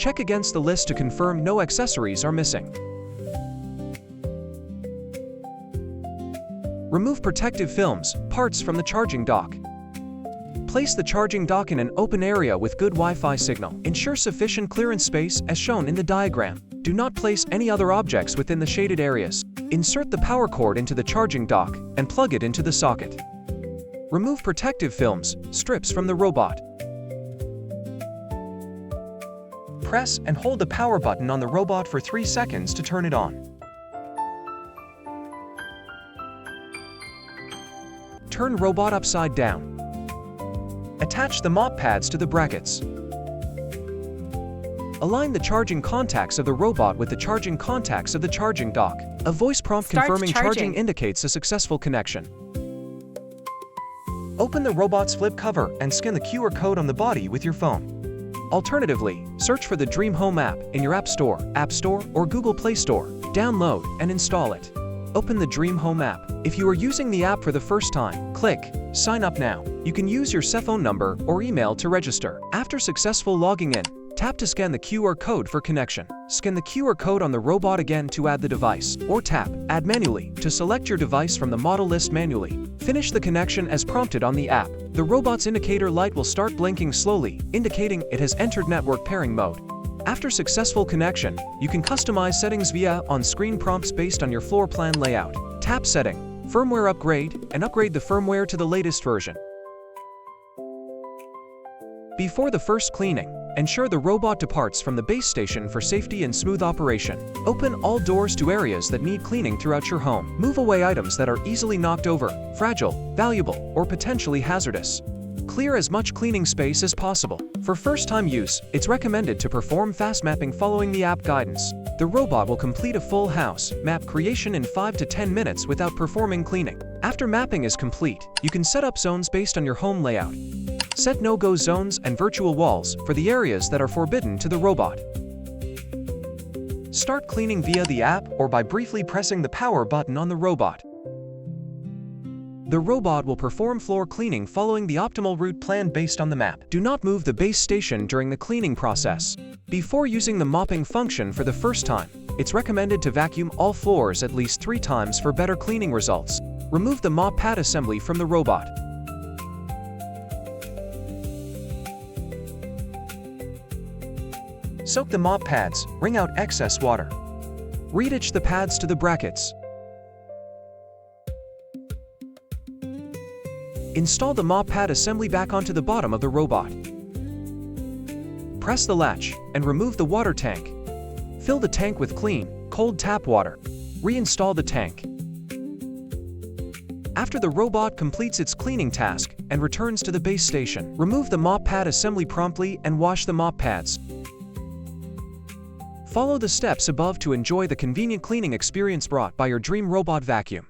Check against the list to confirm no accessories are missing. Remove protective films, parts from the charging dock. Place the charging dock in an open area with good Wi-Fi signal. Ensure sufficient clearance space as shown in the diagram. Do not place any other objects within the shaded areas. Insert the power cord into the charging dock and plug it into the socket. Remove protective films, strips from the robot. Press and hold the power button on the robot for 3 seconds to turn it on. Turn robot upside down. Attach the mop pads to the brackets. Align the charging contacts of the robot with the charging contacts of the charging dock. A voice prompt confirming charging indicates a successful connection. Open the robot's flip cover and scan the QR code on the body with your phone. Alternatively, search for the Dreame Home app in your App Store, or Google Play Store. Download and install it. Open the Dreame Home app. If you are using the app for the first time, click Sign Up Now. You can use your cell phone number or email to register. After successful logging in, tap to scan the QR code for connection. Scan the QR code on the robot again to add the device, or tap Add Manually to select your device from the model list manually. Finish the connection as prompted on the app. The robot's indicator light will start blinking slowly, indicating it has entered network pairing mode. After successful connection, you can customize settings via on-screen prompts based on your floor plan layout. Tap Setting, Firmware Upgrade, and upgrade the firmware to the latest version. Before the first cleaning, ensure the robot departs from the base station for safety and smooth operation. Open all doors to areas that need cleaning throughout your home. Move away items that are easily knocked over, fragile, valuable, or potentially hazardous. Clear as much cleaning space as possible. For first-time use, it's recommended to perform fast mapping following the app guidance. The robot will complete a full house map creation in 5 to 10 minutes without performing cleaning. After mapping is complete, you can set up zones based on your home layout. Set no-go zones and virtual walls for the areas that are forbidden to the robot. Start cleaning via the app or by briefly pressing the power button on the robot. The robot will perform floor cleaning following the optimal route planned based on the map. Do not move the base station during the cleaning process. Before using the mopping function for the first time, it's recommended to vacuum all floors at least 3 times for better cleaning results. Remove the mop pad assembly from the robot. Soak the mop pads, wring out excess water. Reattach the pads to the brackets. Install the mop pad assembly back onto the bottom of the robot. Press the latch and remove the water tank. Fill the tank with clean, cold tap water. Reinstall the tank. After the robot completes its cleaning task and returns to the base station, remove the mop pad assembly promptly and wash the mop pads. Follow the steps above to enjoy the convenient cleaning experience brought by your Dreame Robot Vacuum.